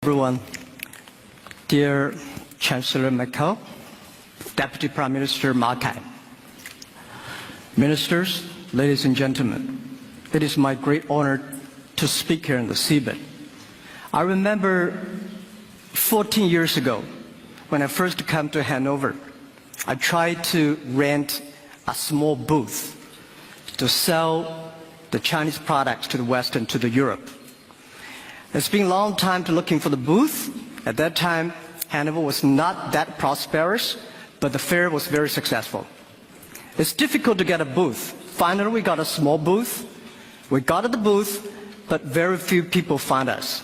Everyone, dear Chancellor Merkel, Deputy Prime Minister Makai, Ministers, ladies and gentlemen, it is my great honor to speak here in the seabed. I remember 14 years ago, when I first came to Hanover, I tried to rent a small booth to sell the Chinese products to the West and to the Europe. It's been a long time to looking for the booth. At that time, Hanover was not that prosperous, but the fair was very successful. It's difficult to get a booth. Finally, we got a small booth. We got the booth, but very few people found us.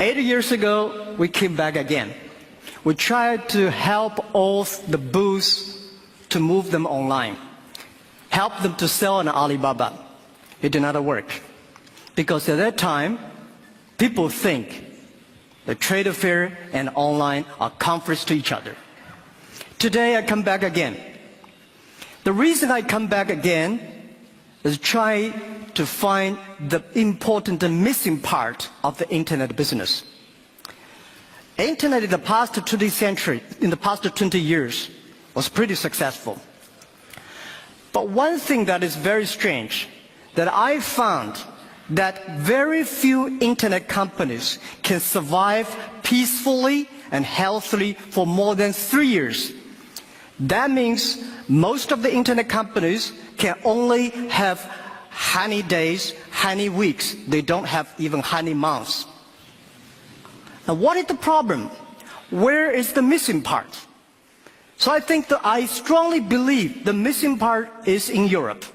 8 years ago, we came back again. We tried to help all the booths to move them online, help them to sell on Alibaba. It did not work. Because at that time, people think the trade fair and online are conflicts to each other. Today, I come back again. The reason I come back again is try to find the important and missing part of the internet business. Internet in the past 20 years, was pretty successful. But one thing that is very strange, that I found that very few internet companies can survive peacefully and healthily for more than 3 years. That means most of the internet companies can only have honey days, honey weeks. They don't have even honey months. Now what is the problem? Where is the missing part? So I think that I strongly believe the missing part is in Europe.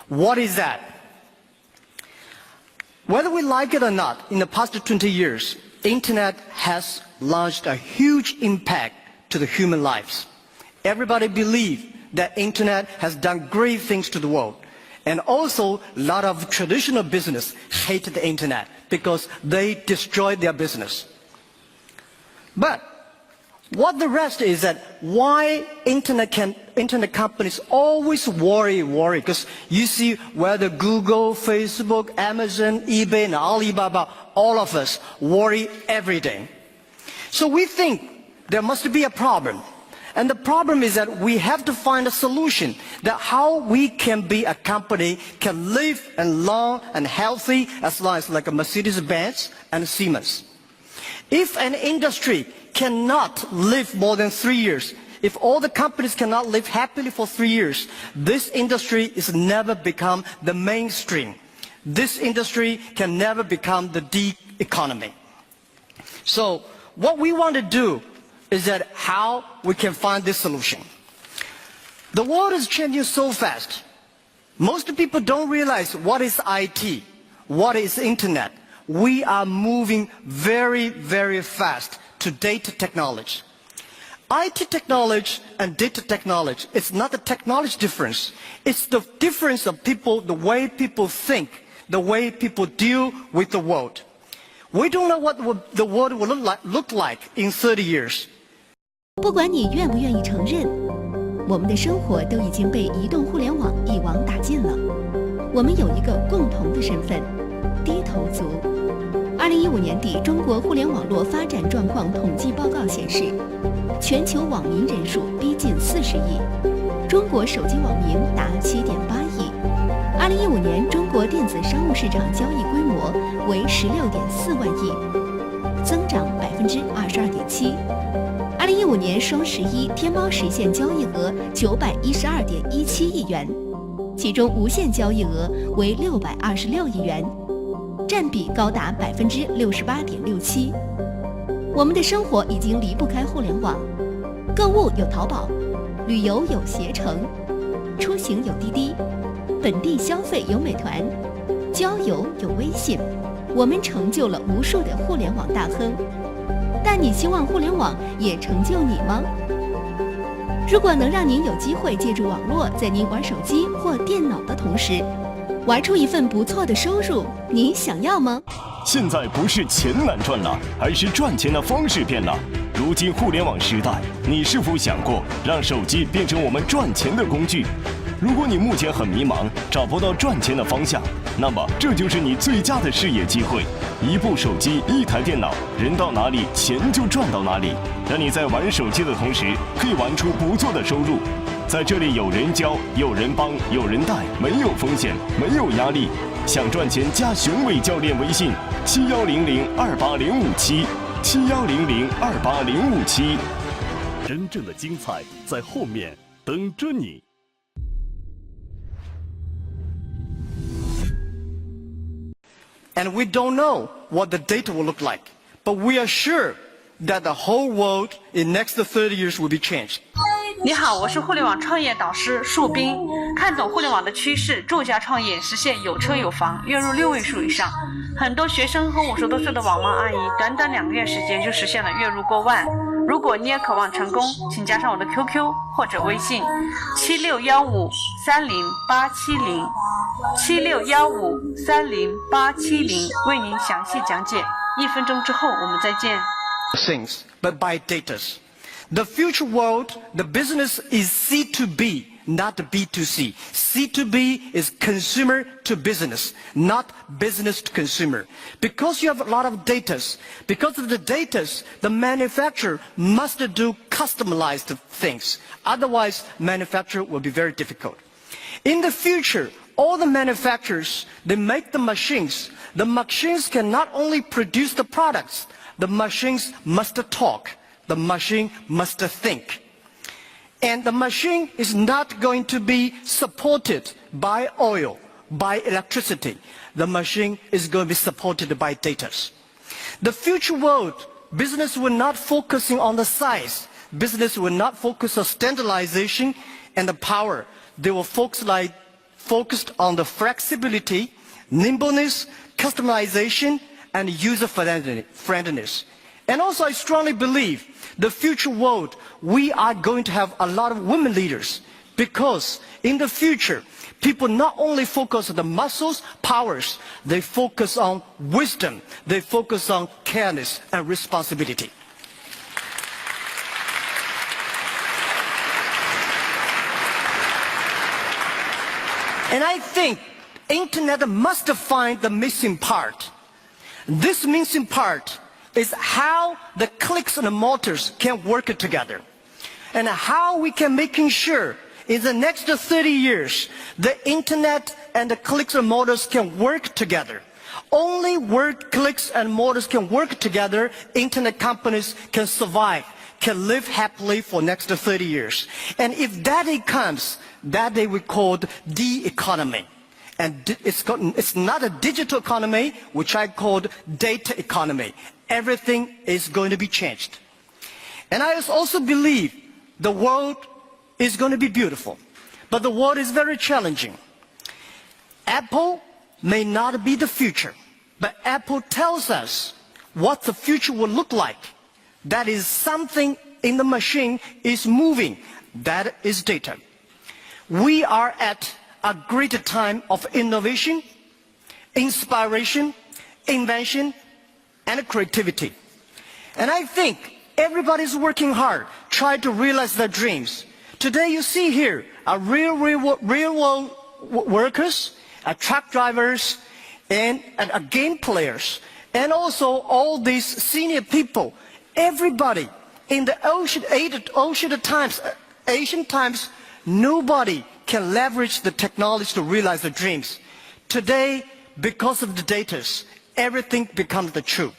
What is that? Whether we like it or not, in the past 20 years, internet has launched a huge impact to the human lives. Everybody believes that internet has done great things to the world. And also, a lot of traditional business hate the internet because they destroy their business. But what the rest is that why internet companies always worry, because you see whether Google, Facebook, Amazon, eBay, and Alibaba, all of us worry every day. So we think there must be a problem. And the problem is that we have to find a solution that how we can be a company can live and long and healthy as long as like a Mercedes-Benz and Siemens. If an industry cannot live more than 3 years, if all the companies cannot live happily for 3 years, this industry is never become the mainstream. This industry can never become the D economy. So what we want to do is that how we can find this solution. The world is changing so fast. Most people don't realize what is IT, what is internet. We are moving very, very fast to data technology. IT technology and data technology, it's not the technology difference. It's the difference of people, the way people think, the way people deal with the world. We don't know what the world will look like in 30 years. 不管你愿不愿意承认，我们的生活都已经被移动互联网一网打尽了。我们有一个共同的身份——低头族。2015年底，中国互联网络发展状况统计报告显示，全球网民人数逼近40亿，中国手机网民达7.8亿。2015年，中国电子商务市场交易规模为16.4万亿，增长22.7%。2015年双11，天猫实现交易额912.17亿元，其中无线交易额为626亿元，占比高达68.67%。我们的生活已经离不开互联网，购物有淘宝，旅游有携程，出行有滴滴，本地消费有美团，交友有微信。我们成就了无数的互联网大亨。但你希望互联网也成就你吗？如果能让您有机会借助网络，在您玩手机或电脑的同时，玩出一份不错的收入，你想要吗？现在不是钱难赚了，而是赚钱的方式变了。如今互联网时代，你是否想过让手机变成我们赚钱的工具？如果你目前很迷茫，找不到赚钱的方向，那么这就是你最佳的事业机会。一部手机，一台电脑，人到哪里，钱就赚到哪里。让你在玩手机的同时，可以玩出不错的收入。在这里有人教，有人帮，有人带，没有风险，没有压力。想赚钱加雄伟教练微信7100280577，7100280577。真正的精彩在后面等着你。And we don't know what the data will look like, but we are sure that the whole world in next 30 years will be changed. 你好，我是互联网创业导师树斌，看懂互联网的趋势，助家创业实现有车有房，月入6位数以上。很多学生和50多岁的网妈阿姨，短短2个月时间就实现了月入过万。如果你也渴望成功，请加上我的 QQ 或者微信761530870761530870，为您详细讲解。1分钟之后我们再见。Things, but by data. The future world, the business is C2B, not B2C. C2B is consumer to business, not business to consumer. Because you have a lot of data, because of the data, the manufacturer must do customized things. Otherwise, manufacture will be very difficult. In the future, all the manufacturers, they make the machines. The machines can not only produce the products, the machines must talk. The machine must think. And the machine is not going to be supported by oil, by electricity. The machine is going to be supported by data. The future world, business will not focusing on the size. Business will not focus on standardization and the power. They will focused on the flexibility, nimbleness, customization, and user friendliness. And also I strongly believe the future world, we are going to have a lot of women leaders, because in the future, people not only focus on the muscles, powers, they focus on wisdom, they focus on careness and responsibility. And I think internet must find the missing part. This missing part is how the clicks and the motors can work together, and how we can making sure in the next 30 years the internet and the clicks and motors can work together. Only where clicks and motors can work together, internet companies can survive, can live happily for next 30 years. And if that day comes, that day we called the economy. And it's not a digital economy, which I called data economy. Everything is going to be changed. And I also believe the world is going to be beautiful, but the world is very challenging. Apple may not be the future, but Apple tells us what the future will look like. That is something in the machine is moving. That is data. We are at a great time of innovation, inspiration, invention, and creativity. And I think everybody's working hard, trying to realize their dreams. Today you see here real world workers, truck drivers, and game players, and also all these senior people. Everybody in the Asian times, nobody can leverage the technology to realize their dreams. Today, because of the data, everything becomes the truth.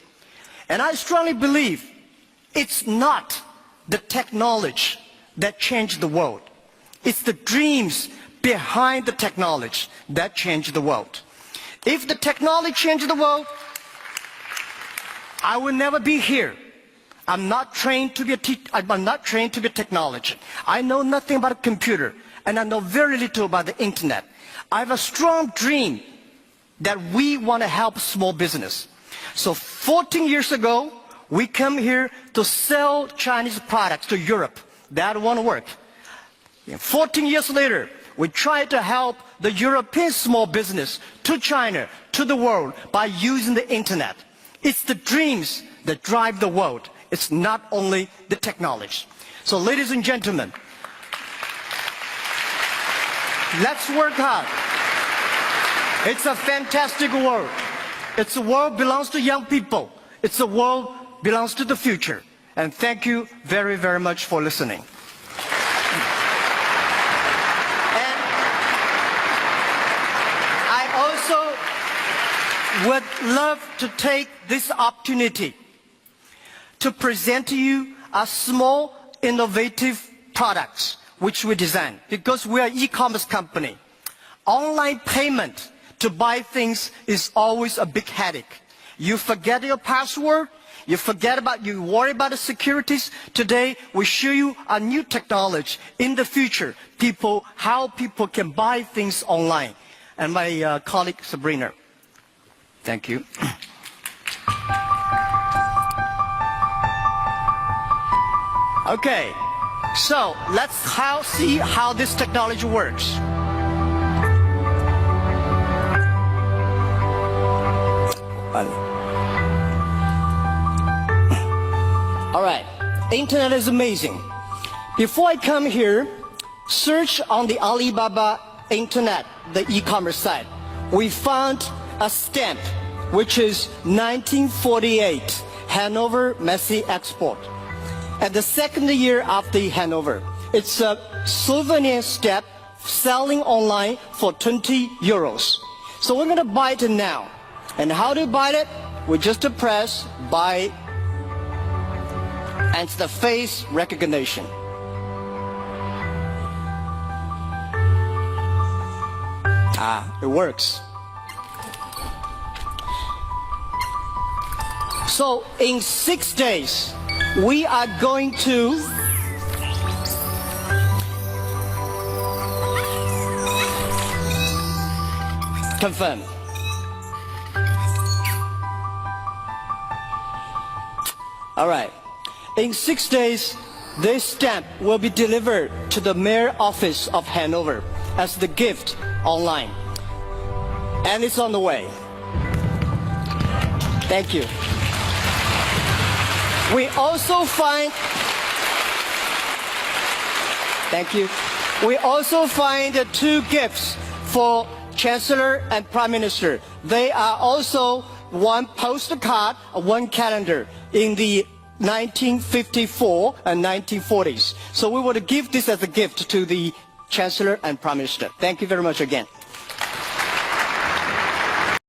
And I strongly believe it's not the technology that changed the world. It's the dreams behind the technology that changed the world. If the technology changed the world, I will never be here. I'm not trained to be a technologist. I know nothing about a computer, and I know very little about the internet. I have a strong dream that we want to help small business. So 14 years ago, we come here to sell Chinese products to Europe. That won't work. 14 years later, we try to help the European small business to China, to the world, by using the internet. It's the dreams that drive the world. It's not only the technology. So ladies and gentlemen, Let's work hard. It's a fantastic world. It's a world belongs to young people. It's a world belongs to the future. And thank you very, very much for listening. And I also would love to take this opportunity to present to you a small innovative products which we design, because we are an e-commerce company. Online payment to buy things is always a big headache. You forget your password, you worry about the securities. Today, we show you a new technology. In the future, how people can buy things online. And my colleague, Sabrina. Thank you. Okay, so let's see how this technology works. All right, internet is amazing. Before I come here, search on the Alibaba internet, the e-commerce site. We found a stamp, which is 1948 Hanover Messe Export. At the second year after Hanover, it's a souvenir stamp selling online for 20 euros. So we're going to buy it now. And how to buy it? We just press buy, and it's the face recognition. It works. So in 6 days, we are going to confirm. All right. In 6 days, this stamp will be delivered to the mayor office of Hanover as the gift online. And it's on the way. Thank you. We also find, thank you. We also find 2 gifts for Chancellor and Prime Minister. They are also one postcard, one calendar in the 1954 and 1940s. So we want to give this as a gift to the Chancellor and Prime Minister. Thank you very much again.